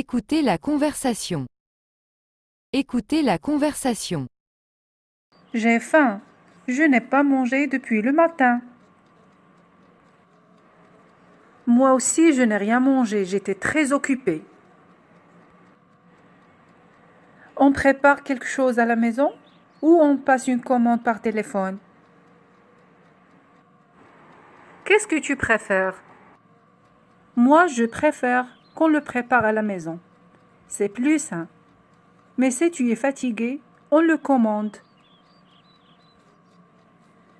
Écoutez la conversation. Écoutez la conversation. J'ai faim. Je n'ai pas mangé depuis le matin. Moi aussi, je n'ai rien mangé. J'étais très occupée. On prépare quelque chose à la maison ou on passe une commande par téléphone? Qu'est-ce que tu préfères? Moi, je préfère qu'on le prépare à la maison. C'est plus sain. Mais si tu es fatigué, on le commande.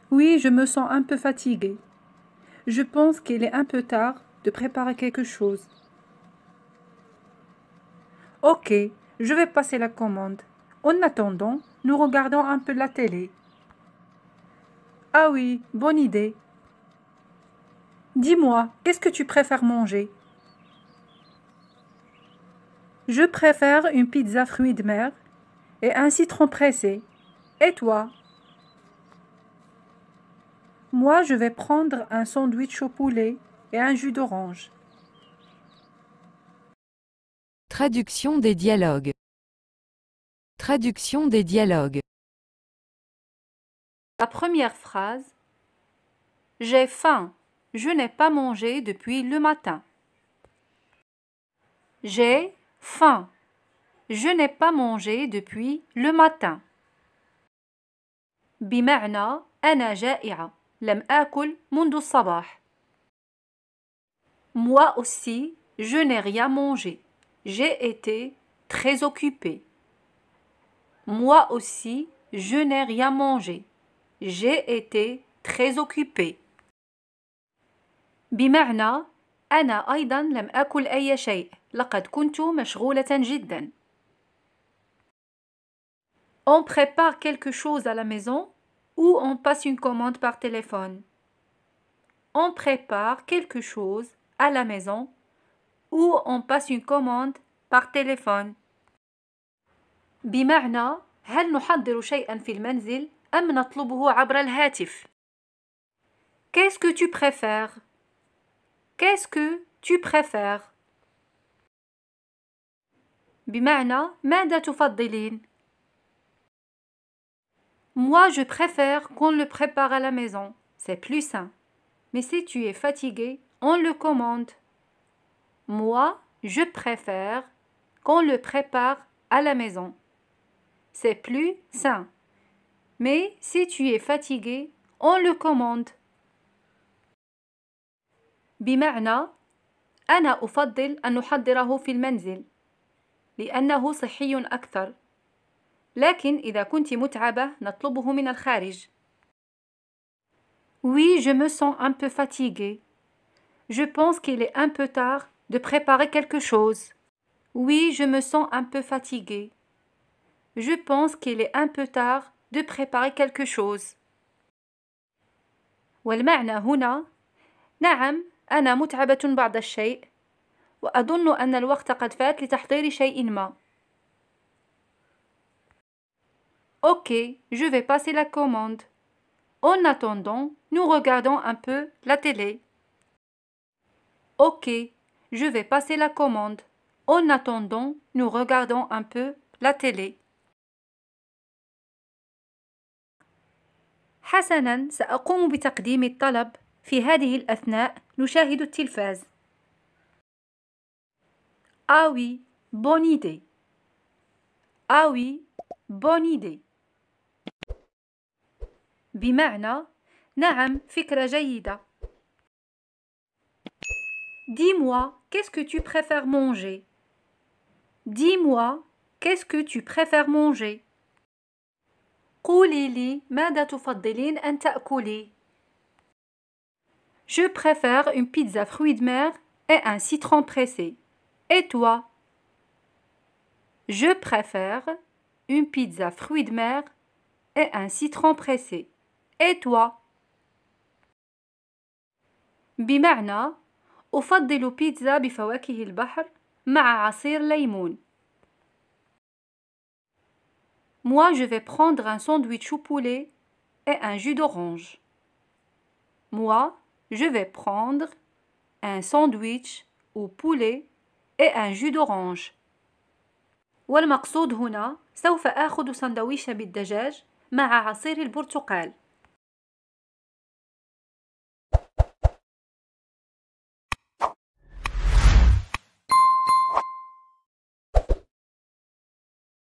Oui, je me sens un peu fatiguée. Je pense qu'il est un peu tard de préparer quelque chose. Ok, je vais passer la commande. En attendant, nous regardons un peu la télé. Ah oui, bonne idée. Dis-moi, qu'est-ce que tu préfères manger? Je préfère une pizza fruits de mer et un citron pressé. Et toi? Moi, je vais prendre un sandwich au poulet et un jus d'orange. Traduction des dialogues. Traduction des dialogues. La première phrase. J'ai faim. Je n'ai pas mangé depuis le matin. J'ai faim. Je n'ai pas mangé depuis le matin. بمعنى أنا جائعة. لم آكل منذ الصباح. Moi aussi, je n'ai rien mangé. J'ai été très occupée. Moi aussi, je n'ai rien mangé. J'ai été très occupée. بمعنى أنا أيضا لم أكل أي شيء. لقد كنت مشغولة جدا. On prépare quelque chose à la maison ou on passe une commande par téléphone. On prépare quelque chose à la maison ou on passe une commande par téléphone. بمعنى هل نحضر شيئا في المنزل أم نطلبه عبر الهاتف؟ Qu'est-ce que tu préfères? Qu'est-ce que tu préfères? بمعنى ماذا تفضلين؟ Moi, je préfère qu'on le prépare à la maison. C'est plus sain. Mais si tu es fatigué, on le commande. Moi, je préfère qu'on le prépare à la maison. C'est plus sain. Mais si tu es fatigué, on le commande. بمعنى أنا أفضل أن نحضره في المنزل لأنه صحي أكثر. لكن إذا كنت متعبة نطلبه من الخارج. Oui, je me sens un peu fatiguée. Je pense qu'il est un peu tard de préparer quelque chose. Oui, je me sens un peu fatiguée. Je pense qu'il est un peu tard de préparer quelque chose. والمعنى هنا نعم أنا متعبة بعض الشيء وأظن أن الوقت قد فات لتحضير شيء ما. Ok, je vais passer la commande. En attendant, nous regardons un peu la télé. Ok, je vais passer la commande. En attendant, nous regardons un peu la télé. حسناً، سأقوم بتقديم الطلب. في هذه الأثناء نشاهد التلفاز. Ah oui, bonne idée. Ah oui, bonne idée. بمعنى نعم، فكرة جيدة. Dis-moi, qu'est-ce que tu préfères manger? Dis-moi, qu'est-ce que tu préfères manger? قولي لي ماذا تفضلين أن تأكلي؟ Je préfère une pizza fruits de mer et un citron pressé. Et toi? Je préfère une pizza fruits de mer et un citron pressé. Et toi? بمعنى أفضل بيتزا بفواكه البحر مع عصير ليمون. Moi, je vais prendre un sandwich au poulet et un jus d'orange. Moi, je vais prendre un sandwich au poulet et un jus d'orange. والمقصود هنا سوف آخذ سندويشة بالدجاج مع عصير البرتقال.